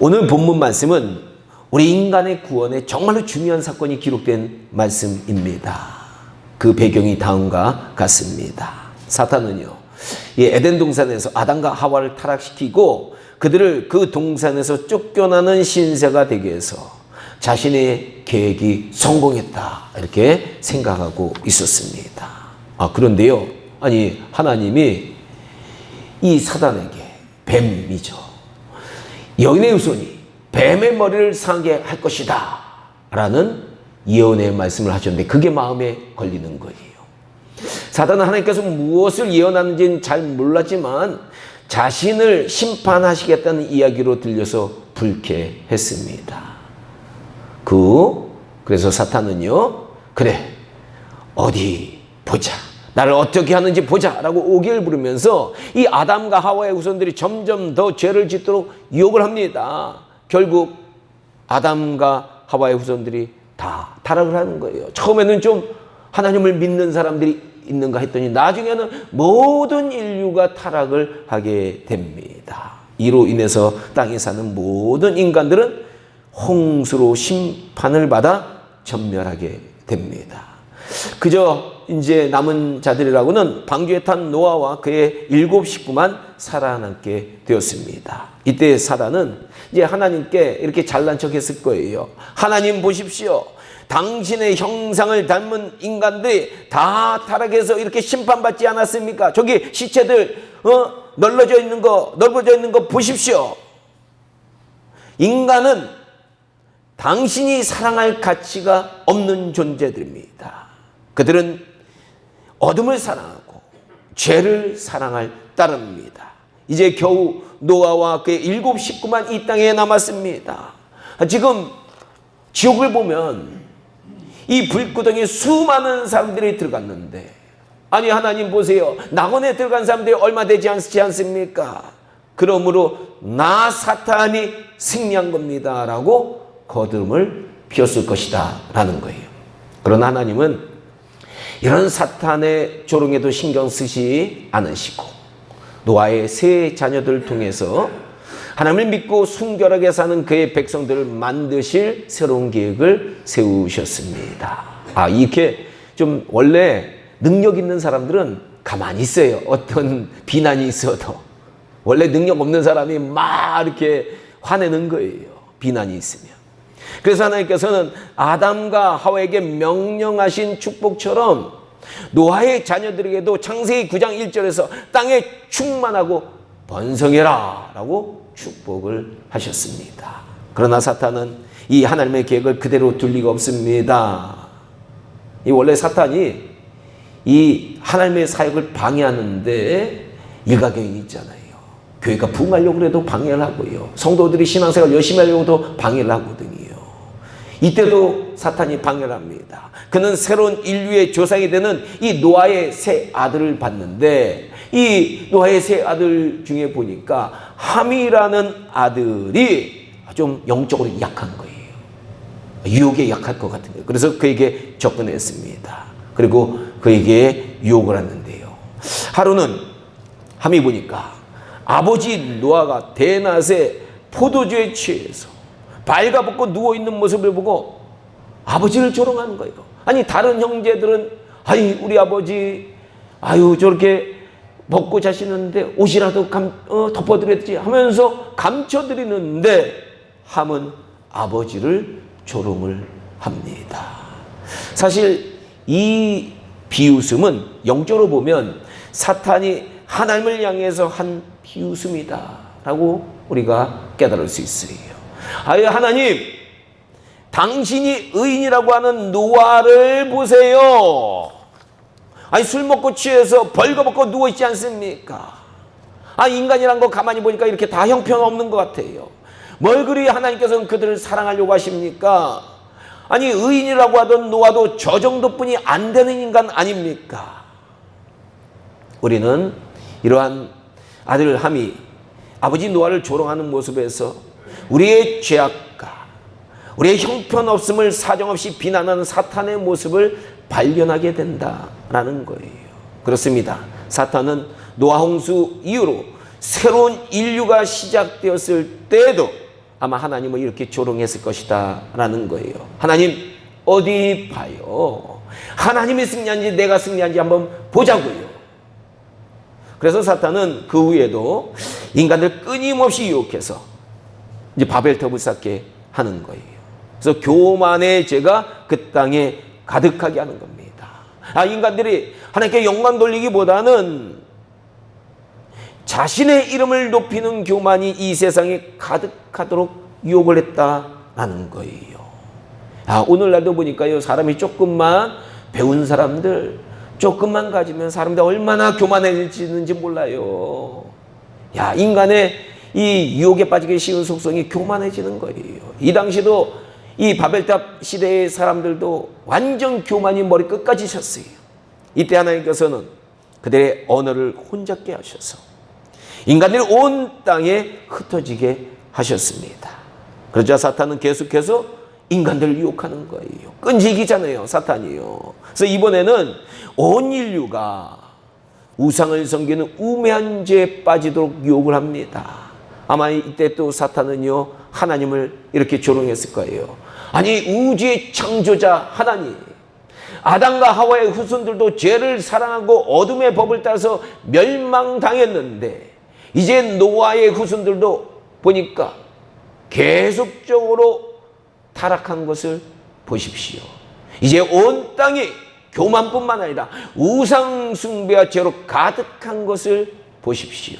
오늘 본문 말씀은 우리 인간의 구원에 정말로 중요한 사건이 기록된 말씀입니다. 그 배경이 다음과 같습니다. 사탄은요, 이 에덴 동산에서 아담과 하와를 타락시키고 그들을 그 동산에서 쫓겨나는 신세가 되게 해서 자신의 계획이 성공했다, 이렇게 생각하고 있었습니다. 그런데요, 하나님이 이 사단에게, 뱀이죠, 여인의 후손이 뱀의 머리를 상하게 할 것이다 라는 예언의 말씀을 하셨는데 그게 마음에 걸리는 거예요. 사단은 하나님께서 무엇을 예언하는지는 잘 몰랐지만 자신을 심판하시겠다는 이야기로 들려서 불쾌했습니다. 그래서 사탄은요, 그래, 어디 보자, 나를 어떻게 하는지 보자 라고 오기를 부르면서 이 아담과 하와의 후손들이 점점 더 죄를 짓도록 유혹을 합니다. 결국 아담과 하와의 후손들이 다 타락을 하는 거예요. 처음에는 좀 하나님을 믿는 사람들이 있는가 했더니 나중에는 모든 인류가 타락을 하게 됩니다. 이로 인해서 땅에 사는 모든 인간들은 홍수로 심판을 받아 전멸하게 됩니다. 그저 이제 남은 자들이라고는 방주에 탄 노아와 그의 7 식구만 살아남게 되었습니다. 이때 사단은 이제 하나님께 이렇게 잘난 척 했을 거예요. 하나님 보십시오, 당신의 형상을 닮은 인간들이 다 타락해서 이렇게 심판받지 않았습니까? 저기 시체들 넓어져 있는 거 보십시오. 인간은 당신이 사랑할 가치가 없는 존재들입니다. 그들은 어둠을 사랑하고 죄를 사랑할 따름입니다. 이제 겨우 노아와 그의 7 식구만 이 땅에 남았습니다. 지금 지옥을 보면 이 불구덩이에 수많은 사람들이 들어갔는데, 하나님 보세요, 낙원에 들어간 사람들이 얼마 되지 않습니까? 그러므로 나 사탄이 승리한 겁니다 라고 거듭을 피웠을 것이다 라는 거예요. 그러나 하나님은 이런 사탄의 조롱에도 신경 쓰지 않으시고 노아의 세 자녀들을 통해서 하나님을 믿고 순결하게 사는 그의 백성들을 만드실 새로운 계획을 세우셨습니다. 이렇게 좀 원래 능력 있는 사람들은 가만히 있어요. 어떤 비난이 있어도. 원래 능력 없는 사람이 막 이렇게 화내는 거예요, 비난이 있으면. 그래서 하나님께서는 아담과 하와에게 명령하신 축복처럼 노아의 자녀들에게도 창세기 9장 1절에서 땅에 충만하고 번성해라 라고 축복을 하셨습니다. 그러나 사탄은 이 하나님의 계획을 그대로 둘 리가 없습니다. 원래 사탄이 이 하나님의 사역을 방해하는데 일가견이 있잖아요. 교회가 부흥하려고 해도 방해를 하고요, 성도들이 신앙생활 열심히 하려고도 방해를 하거든요. 이때도 사탄이 방해를 합니다. 그는 새로운 인류의 조상이 되는 이 노아의 세 아들을 봤는데 이 노아의 세 아들 중에 보니까 함이라는 아들이 좀 영적으로 약한 거예요. 유혹에 약할 것 같은 거예요. 그래서 그에게 접근했습니다. 그리고 그에게 유혹을 했는데요, 하루는 함이 보니까 아버지 노아가 대낮에 포도주에 취해서 발가벗고 누워있는 모습을 보고 아버지를 조롱하는 거예요. 다른 형제들은 우리 아버지 저렇게 먹고 자시는데 옷이라도 덮어드렸지 하면서 감춰드리는데 함은 아버지를 조롱을 합니다. 사실 이 비웃음은 영적으로 보면 사탄이 하나님을 향해서 한 비웃음이다 라고 우리가 깨달을 수 있어요. 하나님, 당신이 의인이라고 하는 노아를 보세요. 술 먹고 취해서 벌거벗고 누워있지 않습니까? 인간이란 거 가만히 보니까 이렇게 다 형편없는 것 같아요. 뭘 그리 하나님께서는 그들을 사랑하려고 하십니까? 의인이라고 하던 노아도 저 정도뿐이 안 되는 인간 아닙니까? 우리는 이러한 아들 함이 아버지 노아를 조롱하는 모습에서 우리의 죄악과 우리의 형편없음을 사정없이 비난하는 사탄의 모습을 발견하게 된다라는 거예요. 그렇습니다. 사탄은 노아 홍수 이후로 새로운 인류가 시작되었을 때에도 아마 하나님을 이렇게 조롱했을 것이다 라는 거예요. 하나님 어디 봐요. 하나님이 승리한지 내가 승리한지 한번 보자고요. 그래서 사탄은 그 후에도 인간들 끊임없이 유혹해서 이제 바벨탑을 쌓게 하는 거예요. 그래서 교만의 죄가 그 땅에 가득하게 하는 겁니다. 인간들이 하나님께 영광 돌리기보다는 자신의 이름을 높이는 교만이 이 세상에 가득하도록 유혹을 했다라는 거예요. 오늘날도 보니까요, 사람이 조금만 배운 사람들, 조금만 가지면 사람들 얼마나 교만해지는지 몰라요. 인간의 이 유혹에 빠지기 쉬운 속성이 교만해지는 거예요. 이 당시도 이 바벨탑 시대의 사람들도 완전 교만이 머리 끝까지 쳤어요. 이때 하나님께서는 그들의 언어를 혼잡게 하셔서 인간들이 온 땅에 흩어지게 하셨습니다. 그러자 사탄은 계속해서 인간들을 유혹하는 거예요. 끈질기잖아요, 사탄이요. 그래서 이번에는 온 인류가 우상을 섬기는 우매한 죄에 빠지도록 유혹을 합니다. 아마 이때 또 사탄은요, 하나님을 이렇게 조롱했을 거예요. 아니, 우주의 창조자 하나님, 아담과 하와의 후손들도 죄를 사랑하고 어둠의 법을 따라서 멸망당했는데 이제 노아의 후손들도 보니까 계속적으로 타락한 것을 보십시오. 이제 온 땅이 교만뿐만 아니라 우상 숭배와 죄로 가득한 것을 보십시오.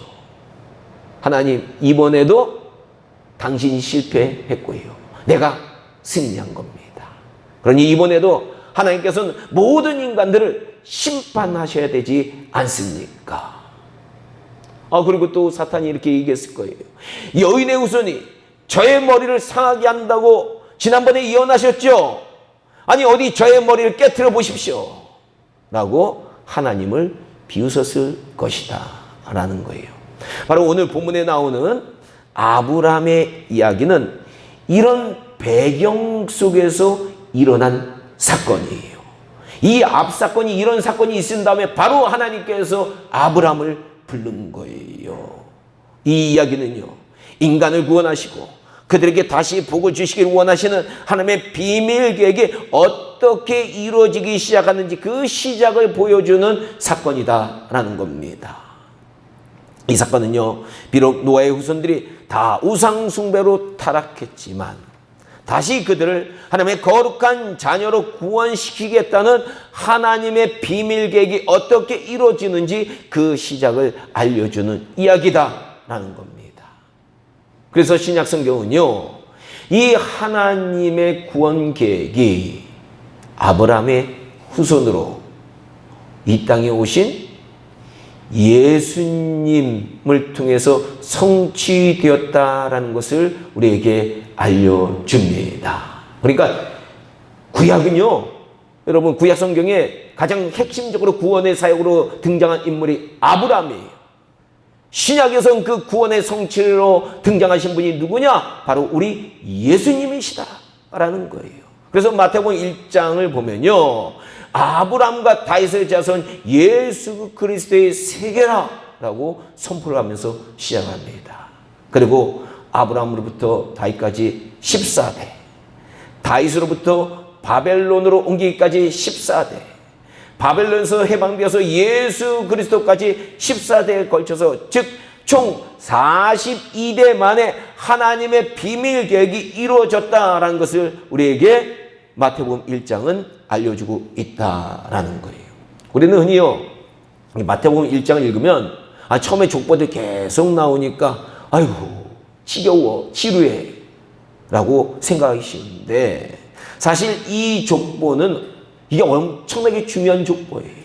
하나님, 이번에도 당신이 실패했고요, 내가 승리한 겁니다. 그러니 이번에도 하나님께서는 모든 인간들을 심판하셔야 되지 않습니까? 그리고 또 사탄이 이렇게 얘기했을 거예요. 여인의 후손이 저의 머리를 상하게 한다고 지난번에 예언하셨죠? 아니, 어디 저의 머리를 깨트려 보십시오 라고 하나님을 비웃었을 것이다 라는 거예요. 바로 오늘 본문에 나오는 아브라함의 이야기는 이런 배경 속에서 일어난 사건이에요. 이 앞사건이, 이런 사건이 있은 다음에 바로 하나님께서 아브라함을 부른 거예요. 이 이야기는요, 인간을 구원하시고 그들에게 다시 복을 주시길 원하시는 하나님의 비밀 계획이 어떻게 이루어지기 시작하는지 그 시작을 보여주는 사건이다라는 겁니다. 이 사건은요, 비록 노아의 후손들이 다 우상 숭배로 타락했지만 다시 그들을 하나님의 거룩한 자녀로 구원시키겠다는 하나님의 비밀 계획이 어떻게 이루어지는지 그 시작을 알려주는 이야기다라는 겁니다. 그래서 신약 성경은요, 이 하나님의 구원 계획이 아브라함의 후손으로 이 땅에 오신 예수님을 통해서 성취되었다라는 것을 우리에게 알려줍니다. 그러니까 구약은요, 여러분, 구약 성경에 가장 핵심적으로 구원의 사역으로 등장한 인물이 아브라함이에요. 신약에서는 그 구원의 성취로 등장하신 분이 누구냐? 바로 우리 예수님이시다라는 거예요. 그래서 마태복음 1장을 보면요, 아브라함과 다윗의 자손 예수 그리스도의 세계라 라고 선포를 하면서 시작합니다. 그리고 아브라함으로부터 다윗까지 14대, 다윗으로부터 바벨론으로 옮기기까지 14대, 바벨론에서 해방되어서 예수 그리스도까지 14대에 걸쳐서, 즉 총 42대 만에 하나님의 비밀 계획이 이루어졌다라는 것을 우리에게 마태복음 1장은 알려주고 있다라는 거예요. 우리는 흔히요, 마태복음 1장을 읽으면 처음에 족보들 계속 나오니까 아이고 지겨워, 지루해 라고 생각하기 쉬운데, 사실 이 족보는 이게 엄청나게 중요한 족보예요.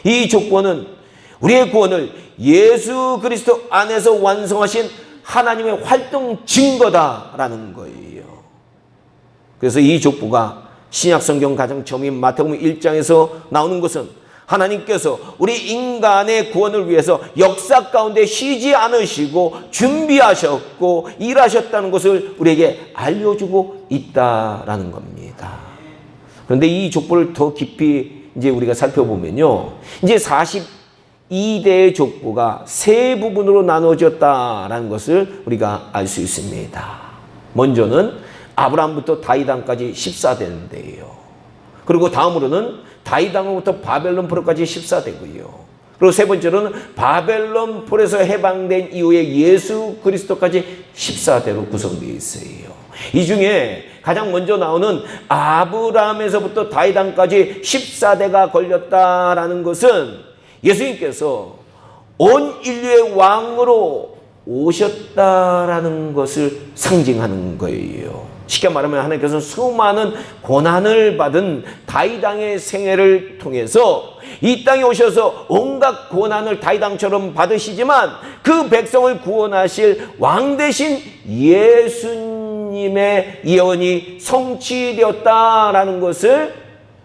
이 족보는 우리의 구원을 예수 그리스도 안에서 완성하신 하나님의 활동 증거다라는 거예요. 그래서 이 족보가 신약 성경 가장 처음인 마태복음 1장에서 나오는 것은 하나님께서 우리 인간의 구원을 위해서 역사 가운데 쉬지 않으시고 준비하셨고 일하셨다는 것을 우리에게 알려주고 있다라는 겁니다. 그런데 이 족보를 더 깊이 이제 우리가 살펴보면요, 이제 42대의 족보가 세 부분으로 나눠졌다라는 것을 우리가 알 수 있습니다. 먼저는 아브라함부터 다윗왕까지 14대인데요. 그리고 다음으로는 다윗왕으로부터 바벨론 포로까지 14대고요. 그리고 세 번째로는 바벨론 포로에서 해방된 이후에 예수 그리스도까지 14대로 구성되어 있어요. 이 중에 가장 먼저 나오는 아브라함에서부터 다윗왕까지 14대가 걸렸다라는 것은 예수님께서 온 인류의 왕으로 오셨다라는 것을 상징하는 거예요. 쉽게 말하면 하나님께서 수많은 고난을 받은 다윗왕의 생애를 통해서 이 땅에 오셔서 온갖 고난을 다윗왕처럼 받으시지만 그 백성을 구원하실 왕 대신 예수님의 예언이 성취되었다라는 것을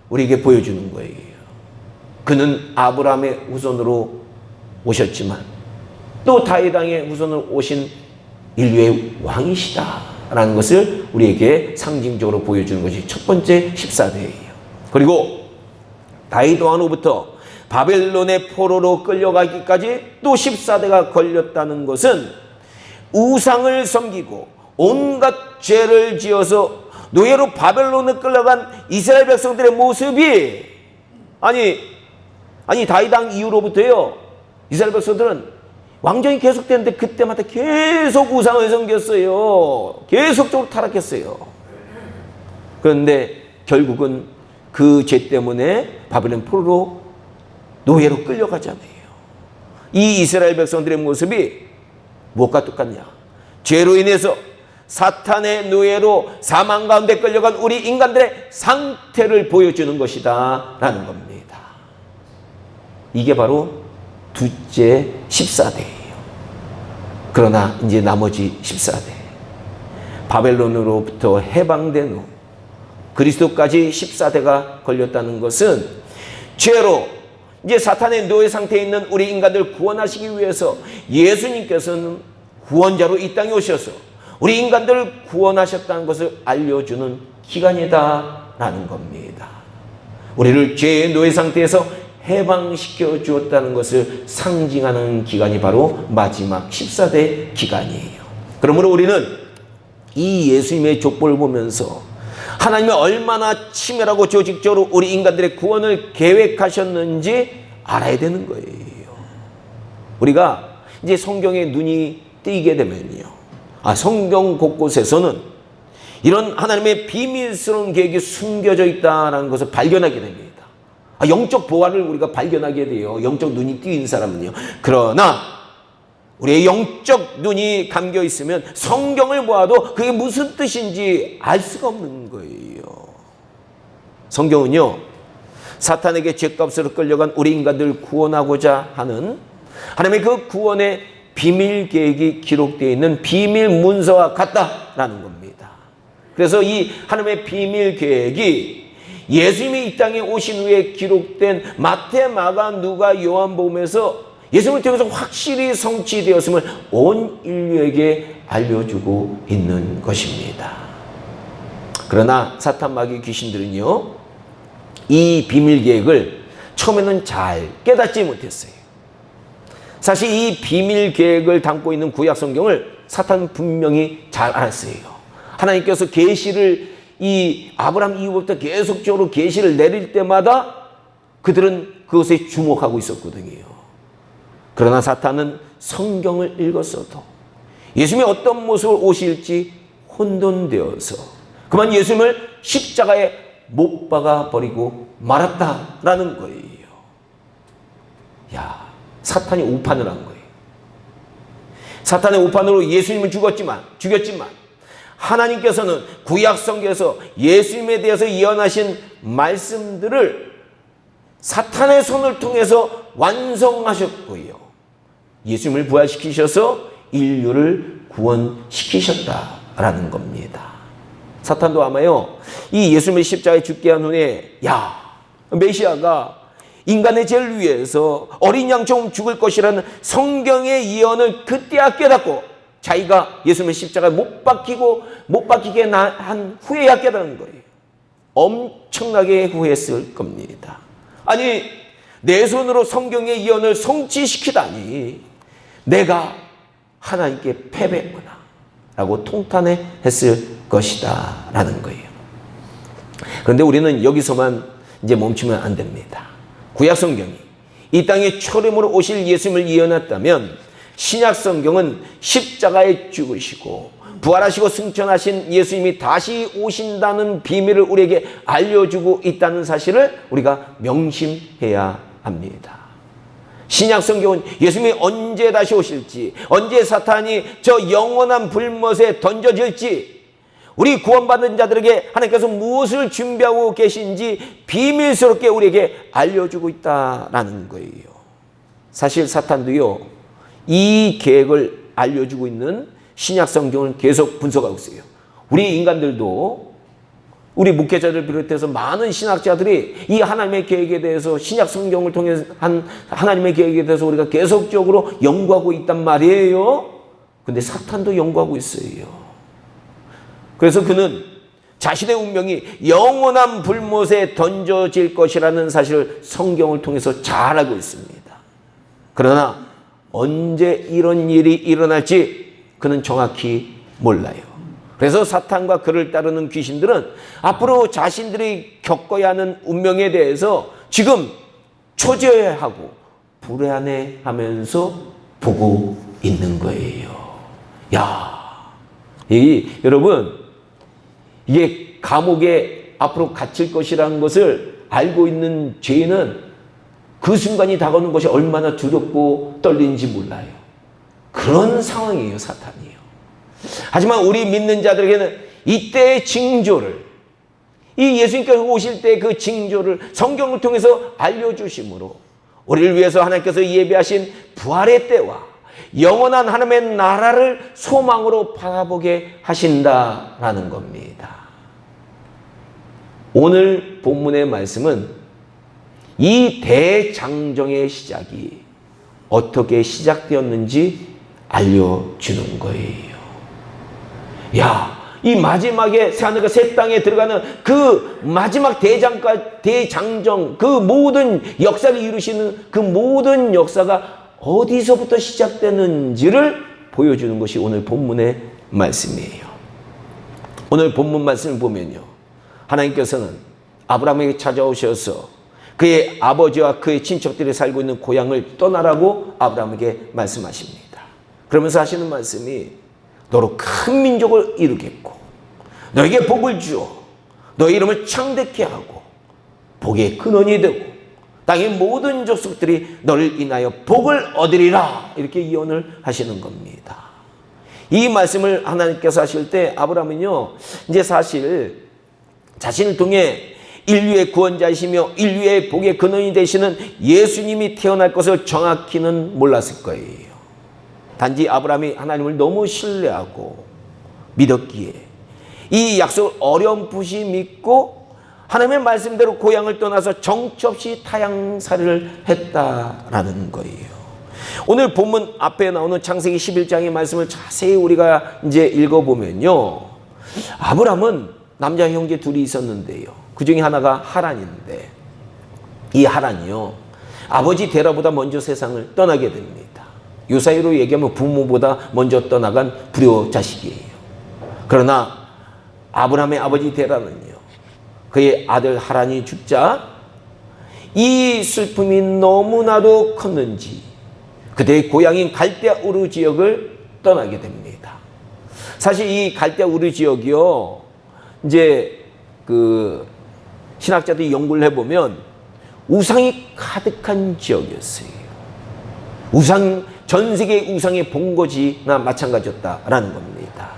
우리에게 보여주는 거예요. 그는 아브라함의 후손으로 오셨지만 또 다윗왕의 후손으로 오신 인류의 왕이시다라는 것을 우리에게 상징적으로 보여주는 것이 첫 번째 14대예요. 그리고 다윗 왕으로부터 바벨론의 포로로 끌려가기까지 또 14대가 걸렸다는 것은 우상을 섬기고 온갖 죄를 지어서 노예로 바벨론에 끌려간 이스라엘 백성들의 모습이 아니 다윗 왕 이후로부터요, 이스라엘 백성들은 왕정이 계속되는데 그때마다 계속 우상을 섬겼어요. 계속적으로 타락했어요. 그런데 결국은 그 죄 때문에 바벨론 포로로 노예로 끌려가잖아요. 이 이스라엘 백성들의 모습이 무엇과 똑같냐? 죄로 인해서 사탄의 노예로 사망 가운데 끌려간 우리 인간들의 상태를 보여주는 것이다 라는 겁니다. 이게 바로 둘째 14대예요. 그러나 이제 나머지 14대, 바벨론으로부터 해방된 후 그리스도까지 14대가 걸렸다는 것은 죄로 이제 사탄의 노예 상태에 있는 우리 인간들 구원하시기 위해서 예수님께서는 구원자로 이 땅에 오셔서 우리 인간들을 구원하셨다는 것을 알려주는 기간이다라는 겁니다. 우리를 죄의 노예 상태에서 해방시켜 주었다는 것을 상징하는 기간이 바로 마지막 14대 기간이에요. 그러므로 우리는 이 예수님의 족보를 보면서 하나님이 얼마나 치밀하고 조직적으로 우리 인간들의 구원을 계획하셨는지 알아야 되는 거예요. 우리가 이제 성경에 눈이 띄게 되면요, 성경 곳곳에서는 이런 하나님의 비밀스러운 계획이 숨겨져 있다는 것을 발견하게 됩니다. 영적 보화를 우리가 발견하게 돼요. 영적 눈이 띄인 사람은요. 그러나 우리의 영적 눈이 감겨 있으면 성경을 보아도 그게 무슨 뜻인지 알 수가 없는 거예요. 성경은요, 사탄에게 죄값으로 끌려간 우리 인간들을 구원하고자 하는 하나님의 그 구원의 비밀 계획이 기록되어 있는 비밀 문서와 같다라는 겁니다. 그래서 이 하나님의 비밀 계획이 예수님이 이 땅에 오신 후에 기록된 마태, 마가, 누가, 요한복음에서 예수님을 통해서 확실히 성취되었음을 온 인류에게 알려주고 있는 것입니다. 그러나 사탄, 마귀, 귀신들은요, 이 비밀 계획을 처음에는 잘 깨닫지 못했어요. 사실 이 비밀 계획을 담고 있는 구약 성경을 사탄은 분명히 잘 알았어요. 하나님께서 계시를 이 아브라함 이후부터 계속적으로 계시를 내릴 때마다 그들은 그것에 주목하고 있었거든요. 그러나 사탄은 성경을 읽었어도 예수님이 어떤 모습으로 오실지 혼돈되어서 그만 예수님을 십자가에 못 박아 버리고 말았다라는 거예요. 사탄이 오판을 한 거예요. 사탄의 오판으로 예수님은 죽였지만 하나님께서는 구약 성경에서 예수님에 대해서 예언하신 말씀들을 사탄의 손을 통해서 완성하셨고요, 예수님을 부활시키셔서 인류를 구원시키셨다라는 겁니다. 사탄도 아마요, 이 예수님을 십자가에 죽게 한 후에 메시아가 인간의 죄를 위해서 어린 양처럼 죽을 것이라는 성경의 예언을 그때야 깨닫고 자기가 예수님의 십자가에 못 박히게 한 후에야 깨닫는 거예요. 엄청나게 후회했을 겁니다. 아니, 내 손으로 성경의 예언을 성취시키다니 내가 하나님께 패배했구나. 라고 통탄했을 것이다 라는 거예요. 그런데 우리는 여기서만 이제 멈추면 안 됩니다. 구약 성경이 이 땅에 초림으로 오실 예수님을 예언했다면 신약 성경은 십자가에 죽으시고 부활하시고 승천하신 예수님이 다시 오신다는 비밀을 우리에게 알려주고 있다는 사실을 우리가 명심해야 합니다. 신약 성경은 예수님이 언제 다시 오실지, 언제 사탄이 저 영원한 불못에 던져질지, 우리 구원받은 자들에게 하나님께서 무엇을 준비하고 계신지 비밀스럽게 우리에게 알려주고 있다라는 거예요. 사실 사탄도요, 이 계획을 알려주고 있는 신약 성경을 계속 분석하고 있어요. 우리 인간들도, 우리 목회자를 비롯해서 많은 신학자들이 이 하나님의 계획에 대해서 신약 성경을 통해 한 하나님의 계획에 대해서 우리가 계속적으로 연구하고 있단 말이에요. 근데 사탄도 연구하고 있어요. 그래서 그는 자신의 운명이 영원한 불못에 던져질 것이라는 사실을 성경을 통해서 잘 알고 있습니다. 그러나 언제 이런 일이 일어날지 그는 정확히 몰라요. 그래서 사탄과 그를 따르는 귀신들은 앞으로 자신들이 겪어야 하는 운명에 대해서 지금 초조해하고 불안해하면서 보고 있는 거예요. 여러분, 이게 감옥에 앞으로 갇힐 것이라는 것을 알고 있는 죄인은 그 순간이 다가오는 것이 얼마나 두렵고 떨리는지 몰라요. 그런 상황이에요, 사탄이요. 하지만 우리 믿는 자들에게는 이때의 징조를, 이 예수님께서 오실 때 그 징조를 성경을 통해서 알려주심으로 우리를 위해서 하나님께서 예비하신 부활의 때와 영원한 하나님의 나라를 소망으로 바라보게 하신다라는 겁니다. 오늘 본문의 말씀은 이 대장정의 시작이 어떻게 시작되었는지 알려주는 거예요. 이 마지막에 새하늘과 새 땅에 들어가는 그 마지막 대장정, 그 모든 역사를 이루시는 그 모든 역사가 어디서부터 시작되는지를 보여주는 것이 오늘 본문의 말씀이에요. 오늘 본문 말씀을 보면요, 하나님께서는 아브라함에게 찾아오셔서 그의 아버지와 그의 친척들이 살고 있는 고향을 떠나라고 아브라함에게 말씀하십니다. 그러면서 하시는 말씀이 너로 큰 민족을 이루겠고 너에게 복을 주어 너의 이름을 창대케 하고 복의 근원이 되고 땅의 모든 족속들이 너를 인하여 복을 얻으리라, 이렇게 예언을 하시는 겁니다. 이 말씀을 하나님께서 하실 때 아브라함은요, 이제 사실 자신을 통해 인류의 구원자이시며 인류의 복의 근원이 되시는 예수님이 태어날 것을 정확히는 몰랐을 거예요. 단지 아브라함이 하나님을 너무 신뢰하고 믿었기에 이 약속을 어렴풋이 믿고 하나님의 말씀대로 고향을 떠나서 정처 없이 타향살이를 했다라는 거예요. 오늘 본문 앞에 나오는 창세기 11장의 말씀을 자세히 우리가 이제 읽어보면요, 아브라함은 남자 형제 둘이 있었는데요, 그 중에 하나가 하란인데 이 하란이요, 아버지 데라보다 먼저 세상을 떠나게 됩니다. 요 사이로 얘기하면 부모보다 먼저 떠나간 불효 자식이에요. 그러나 아브라함의 아버지 데라는요, 그의 아들 하란이 죽자 이 슬픔이 너무나도 컸는지 그대의 고향인 갈대아 우르 지역을 떠나게 됩니다. 사실 이 갈대아 우르 지역이요, 이제 그 신학자들이 연구를 해보면 우상이 가득한 지역이었어요. 전 세계의 우상의 본거지나 마찬가지였다라는 겁니다.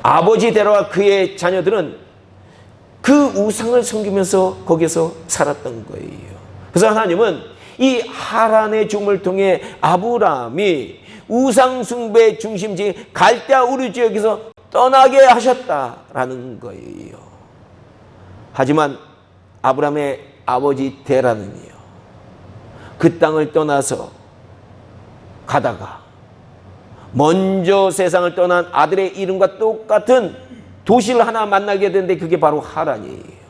아버지 데라와 그의 자녀들은 그 우상을 섬기면서 거기서 살았던 거예요. 그래서 하나님은 이 하란의 죽음을 통해 아브라함이 우상 숭배 중심지 갈대아 우르 지역에서 떠나게 하셨다라는 거예요. 하지만 아브라함의 아버지 데라는요, 그 땅을 떠나서 가다가 먼저 세상을 떠난 아들의 이름과 똑같은 도시를 하나 만나게 되는데 그게 바로 하란이에요.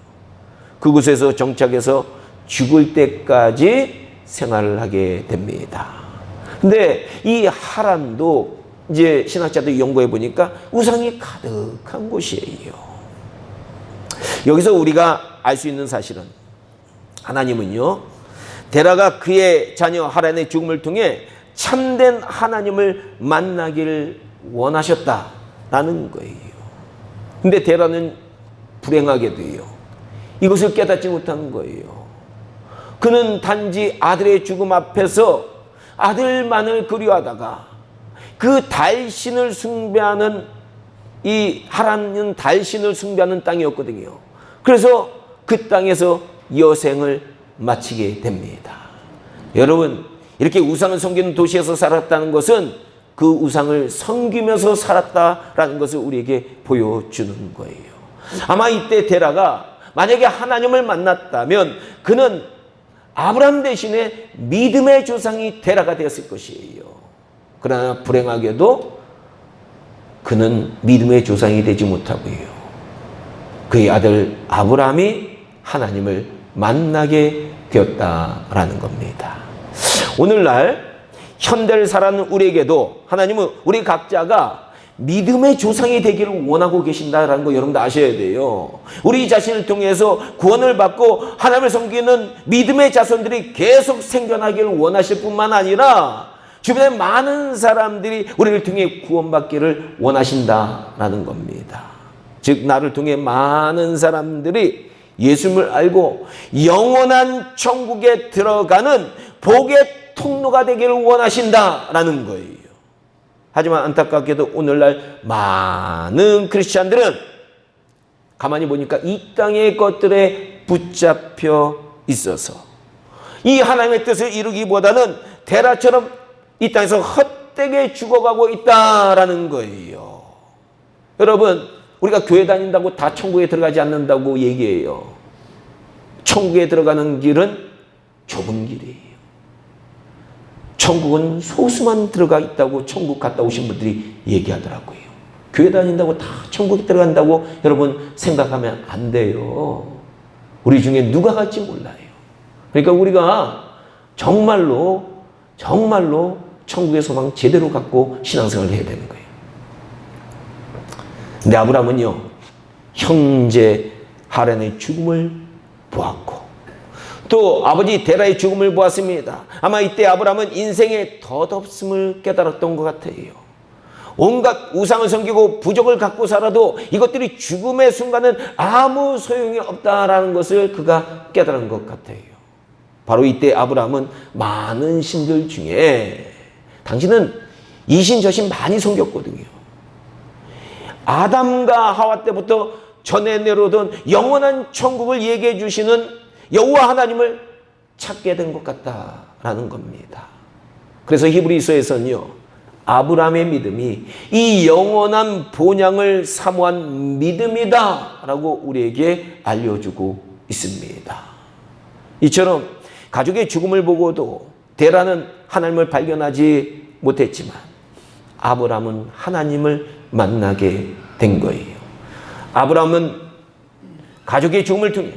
그곳에서 정착해서 죽을 때까지 생활을 하게 됩니다. 근데 이 하란도 이제 신학자들이 연구해 보니까 우상이 가득한 곳이에요. 여기서 우리가 알 수 있는 사실은 하나님은요, 데라가 그의 자녀 하란의 죽음을 통해 참된 하나님을 만나기를 원하셨다라는 거예요. 근데 데라는 불행하게도요, 이것을 깨닫지 못한 거예요. 그는 단지 아들의 죽음 앞에서 아들만을 그리워하다가 그 달신을 숭배하는, 이 하란은 달신을 숭배하는 땅이었거든요. 그래서 그 땅에서 여생을 마치게 됩니다. 여러분, 이렇게 우상을 섬기는 도시에서 살았다는 것은 그 우상을 섬기면서 살았다라는 것을 우리에게 보여주는 거예요. 아마 이때 데라가 만약에 하나님을 만났다면 그는 아브라함 대신에 믿음의 조상이 데라가 되었을 것이에요. 그러나 불행하게도 그는 믿음의 조상이 되지 못하고요, 그의 아들 아브라함이 하나님을 만나게 되었다라는 겁니다. 오늘날 현대를 살아가는 우리에게도 하나님은 우리 각자가 믿음의 조상이 되기를 원하고 계신다라는 거 여러분도 아셔야 돼요. 우리 자신을 통해서 구원을 받고 하나님을 섬기는 믿음의 자손들이 계속 생겨나기를 원하실 뿐만 아니라 주변에 많은 사람들이 우리를 통해 구원받기를 원하신다라는 겁니다. 즉, 나를 통해 많은 사람들이 예수님을 알고 영원한 천국에 들어가는 복의 통로가 되기를 원하신다라는 거예요. 하지만 안타깝게도 오늘날 많은 크리스찬들은 가만히 보니까 이 땅의 것들에 붙잡혀 있어서 이 하나님의 뜻을 이루기보다는 데라처럼 이 땅에서 헛되게 죽어가고 있다라는 거예요. 여러분, 우리가 교회 다닌다고 다 천국에 들어가지 않는다고 얘기해요. 천국에 들어가는 길은 좁은 길이에요. 천국은 소수만 들어가 있다고 천국 갔다 오신 분들이 얘기하더라고요. 교회 다닌다고 다 천국에 들어간다고 여러분 생각하면 안 돼요. 우리 중에 누가 갈지 몰라요. 그러니까 우리가 정말로 천국의 소망 제대로 갖고 신앙생활을 해야 되는 거예요. 근데 아브라함은요, 형제 하란의 죽음을 보았고 또 아버지 데라의 죽음을 보았습니다. 아마 이때 아브라함은 인생의 덧없음을 깨달았던 것 같아요. 온갖 우상을 섬기고 부족을 갖고 살아도 이것들이 죽음의 순간은 아무 소용이 없다라는 것을 그가 깨달은 것 같아요. 바로 이때 아브라함은 많은 신들 중에 당신은 이신 저신 많이 섬겼거든요. 아담과 하와 때부터 전해 내려오던 영원한 천국을 얘기해 주시는 여호와 하나님을 찾게 된 것 같다라는 겁니다. 그래서 히브리서에서는요, 아브라함의 믿음이 이 영원한 본향을 사모한 믿음이다라고 우리에게 알려주고 있습니다. 이처럼 가족의 죽음을 보고도 데라는 하나님을 발견하지 못했지만 아브라함은 하나님을 만나게 된 거예요. 아브라함은 가족의 죽음을 통해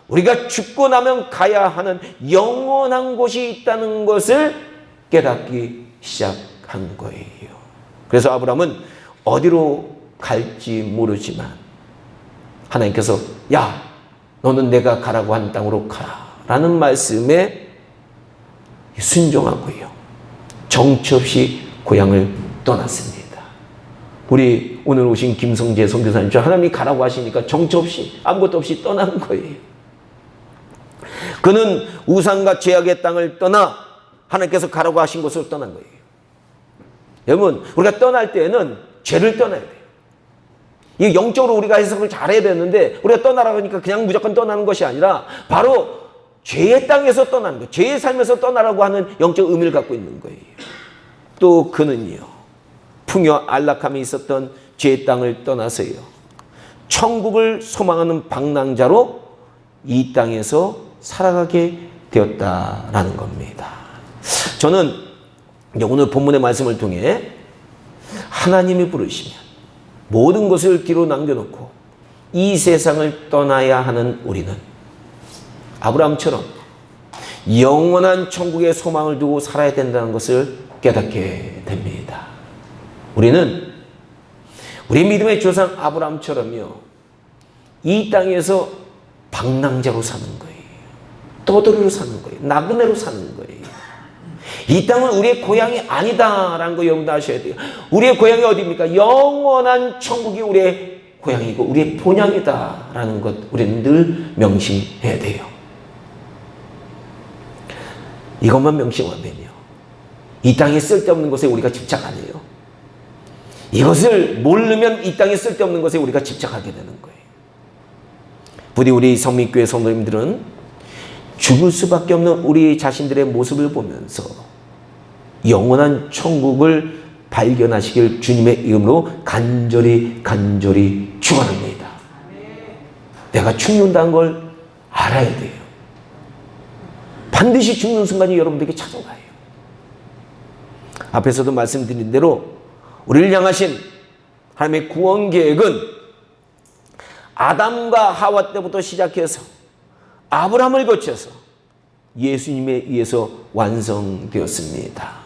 우리가 죽고 나면 가야 하는 영원한 곳이 있다는 것을 깨닫기 시작한 거예요. 그래서 아브라함은 어디로 갈지 모르지만 하나님께서 야, 너는 내가 가라고 한 땅으로 가라 라는 말씀에 순종하고요, 정처 없이 고향을 떠났습니다. 우리 오늘 오신 김성재 선교사님, 하나님이 가라고 하시니까 정처 없이 아무것도 없이 떠난 거예요. 그는 우상과 죄악의 땅을 떠나 하나님께서 가라고 하신 곳으로 떠난 거예요. 여러분, 우리가 떠날 때에는 죄를 떠나야 돼요. 이 영적으로 우리가 해석을 잘해야 되는데 우리가 떠나라고 하니까 그냥 무조건 떠나는 것이 아니라 바로 죄의 땅에서 떠나는 거예요. 죄의 삶에서 떠나라고 하는 영적 의미를 갖고 있는 거예요. 또 그는요, 풍요 안락함이 있었던 죄의 땅을 떠나서요, 천국을 소망하는 방랑자로 이 땅에서 살아가게 되었다라는 겁니다. 저는 오늘 본문의 말씀을 통해 하나님이 부르시면 모든 것을 뒤로 남겨놓고 이 세상을 떠나야 하는 우리는 아브라함처럼 영원한 천국의 소망을 두고 살아야 된다는 것을 깨닫게 됩니다. 우리는 우리 믿음의 조상 아브라함처럼요, 이 땅에서 방랑자로 사는 거예요. 떠돌이로 사는 거예요. 나그네로 사는 거예요. 이 땅은 우리의 고향이 아니다라는 거 여러분도 아셔야 돼요. 우리의 고향이 어디입니까? 영원한 천국이 우리의 고향이고 우리의 본향이다라는 것 우리는 늘 명심해야 돼요. 이것만 명심하면요, 이 땅에 쓸데없는 것에 우리가 집착 안 해요. 이것을 모르면 이 땅에 쓸데없는 것에 우리가 집착하게 되는 거예요. 부디 우리 성민교회 성도님들은 죽을 수밖에 없는 우리 자신들의 모습을 보면서 영원한 천국을 발견하시길 주님의 이름으로 간절히 축원합니다. 내가 죽는다는 걸 알아야 돼요. 반드시 죽는 순간이 여러분들에게 찾아와요. 앞에서도 말씀드린 대로 우리를 향하신 하나님의 구원 계획은 아담과 하와 때부터 시작해서 아브라함을 거쳐서 예수님에 의해서 완성되었습니다.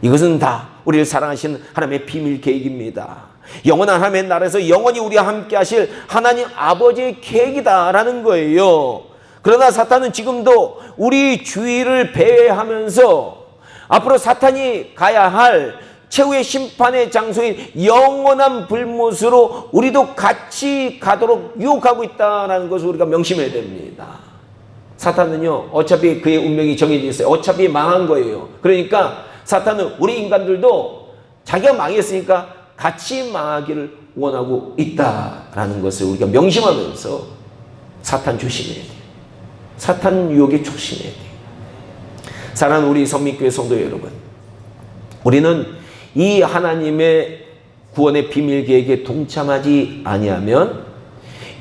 이것은 다 우리를 사랑하시는 하나님의 비밀 계획입니다. 영원한 하나님의 나라에서 영원히 우리와 함께 하실 하나님 아버지의 계획이다라는 거예요. 그러나 사탄은 지금도 우리 주위를 배회하면서 앞으로 사탄이 가야 할 최후의 심판의 장소인 영원한 불못으로 우리도 같이 가도록 유혹하고 있다는 것을 우리가 명심해야 됩니다. 사탄은요, 어차피 그의 운명이 정해져 있어요. 어차피 망한 거예요. 그러니까 사탄은 우리 인간들도 자기가 망했으니까 같이 망하기를 원하고 있다라는 것을 우리가 명심하면서 사탄 조심해야 돼요. 사탄 유혹에 조심해야 돼요. 사랑하는 우리 성민교회 성도 여러분, 우리는 이 하나님의 구원의 비밀 계획에 동참하지 아니하면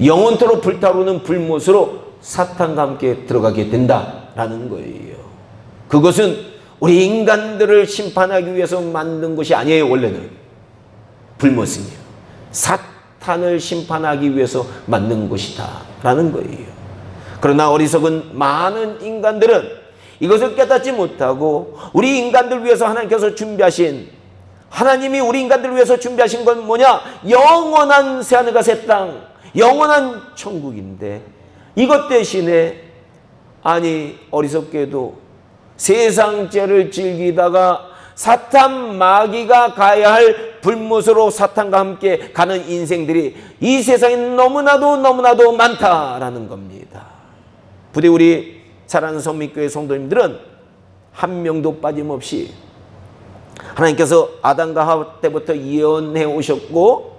영원토록 불타오르는 불못으로 사탄과 함께 들어가게 된다라는 거예요. 그것은 우리 인간들을 심판하기 위해서 만든 것이 아니에요. 원래는 불못은요, 사탄을 심판하기 위해서 만든 것이다 라는 거예요. 그러나 어리석은 많은 인간들은 이것을 깨닫지 못하고 우리 인간들 위해서 하나님께서 준비하신, 하나님이 우리 인간들을 위해서 준비하신 건 뭐냐? 영원한 새하늘과 새 땅, 영원한 천국인데 이것 대신에 어리석게도 세상 죄를 즐기다가 사탄 마귀가 가야 할 불못으로 사탄과 함께 가는 인생들이 이 세상에 너무나도 많다라는 겁니다. 부디 우리 사랑하는 성민교회 성도님들은 한 명도 빠짐없이 하나님께서 아담과 하와 때부터 예언해 오셨고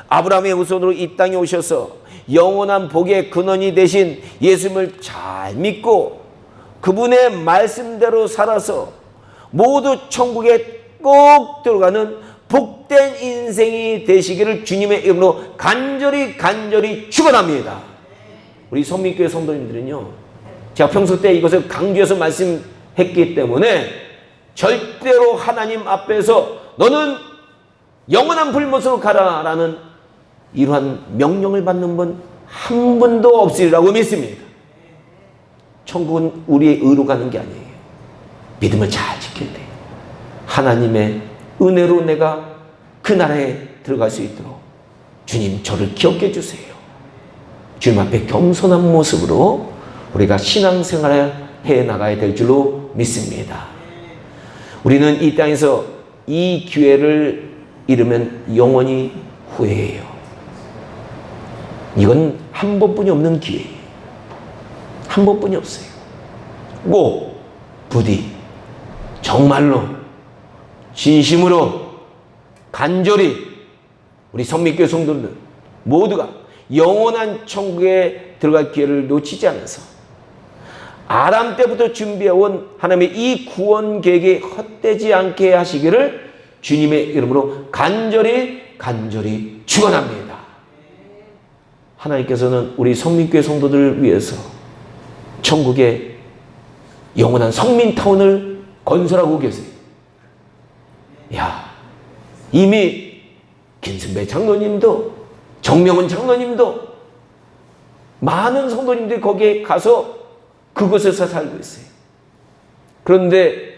아브라함의 후손으로 이 땅에 오셔서 영원한 복의 근원이 되신 예수님을 잘 믿고 그분의 말씀대로 살아서 모두 천국에 꼭 들어가는 복된 인생이 되시기를 주님의 이름으로 간절히 축원합니다. 우리 성민교회 성도님들은요, 제가 평소 때 이것을 강조해서 말씀했기 때문에 절대로 하나님 앞에서 너는 영원한 불못으로 가라라는 이러한 명령을 받는 분 한 분도 없으리라고 믿습니다. 천국은 우리의 의로 가는 게 아니에요. 믿음을 잘 지켜야 돼요. 하나님의 은혜로 내가 그 나라에 들어갈 수 있도록 주님 저를 기억해 주세요. 주님 앞에 겸손한 모습으로 우리가 신앙생활을 해나가야 될 줄로 믿습니다. 우리는 이 땅에서 이 기회를 잃으면 영원히 후회해요. 이건 한 번뿐이 없는 기회예요. 한 번뿐이 없어요. 꼭 부디 정말로 진심으로 간절히 우리 성민교회 성도들 모두가 영원한 천국에 들어갈 기회를 놓치지 않아서 아담 때부터 준비해온 하나님의 이 구원 계획이 헛되지 않게 하시기를 주님의 이름으로 간절히 축원합니다. 하나님께서는 우리 성민교회 성도들을 위해서 천국에 영원한 성민타운을 건설하고 계세요. 이미 김승배 장로님도 정명훈 장로님도 많은 성도님들이 거기에 가서 그곳에서 살고 있어요. 그런데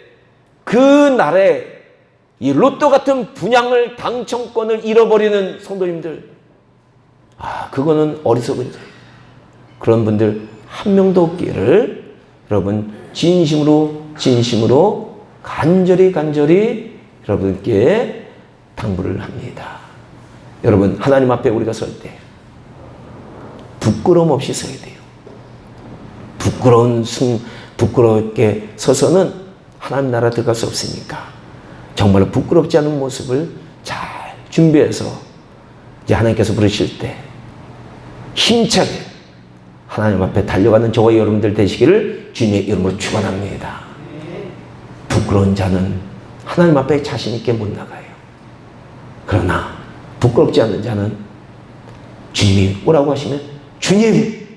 그 날에 이 로또 같은 분양을 당첨권을 잃어버리는 성도님들, 그거는 어리석은 자예요. 그런 분들 한 명도 없기를 여러분 진심으로 간절히 여러분께 당부를 합니다. 여러분, 하나님 앞에 우리가 설 때 부끄러움 없이 서야 돼요. 부끄럽게 서서는 하나님 나라 들어갈 수 없으니까 정말로 부끄럽지 않은 모습을 잘 준비해서 이제 하나님께서 부르실 때 힘차게 하나님 앞에 달려가는 저와 여러분들 되시기를 주님의 이름으로 축원합니다. 부끄러운 자는 하나님 앞에 자신 있게 못 나가요. 그러나 부끄럽지 않은 자는 주님이 오라고 하시면 주님,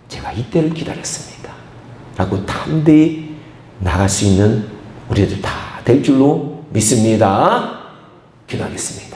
제가 이때를 기다렸습니다 라고 담대히 나갈 수 있는 우리들 다 될 줄로 믿습니다. 기도하겠습니다.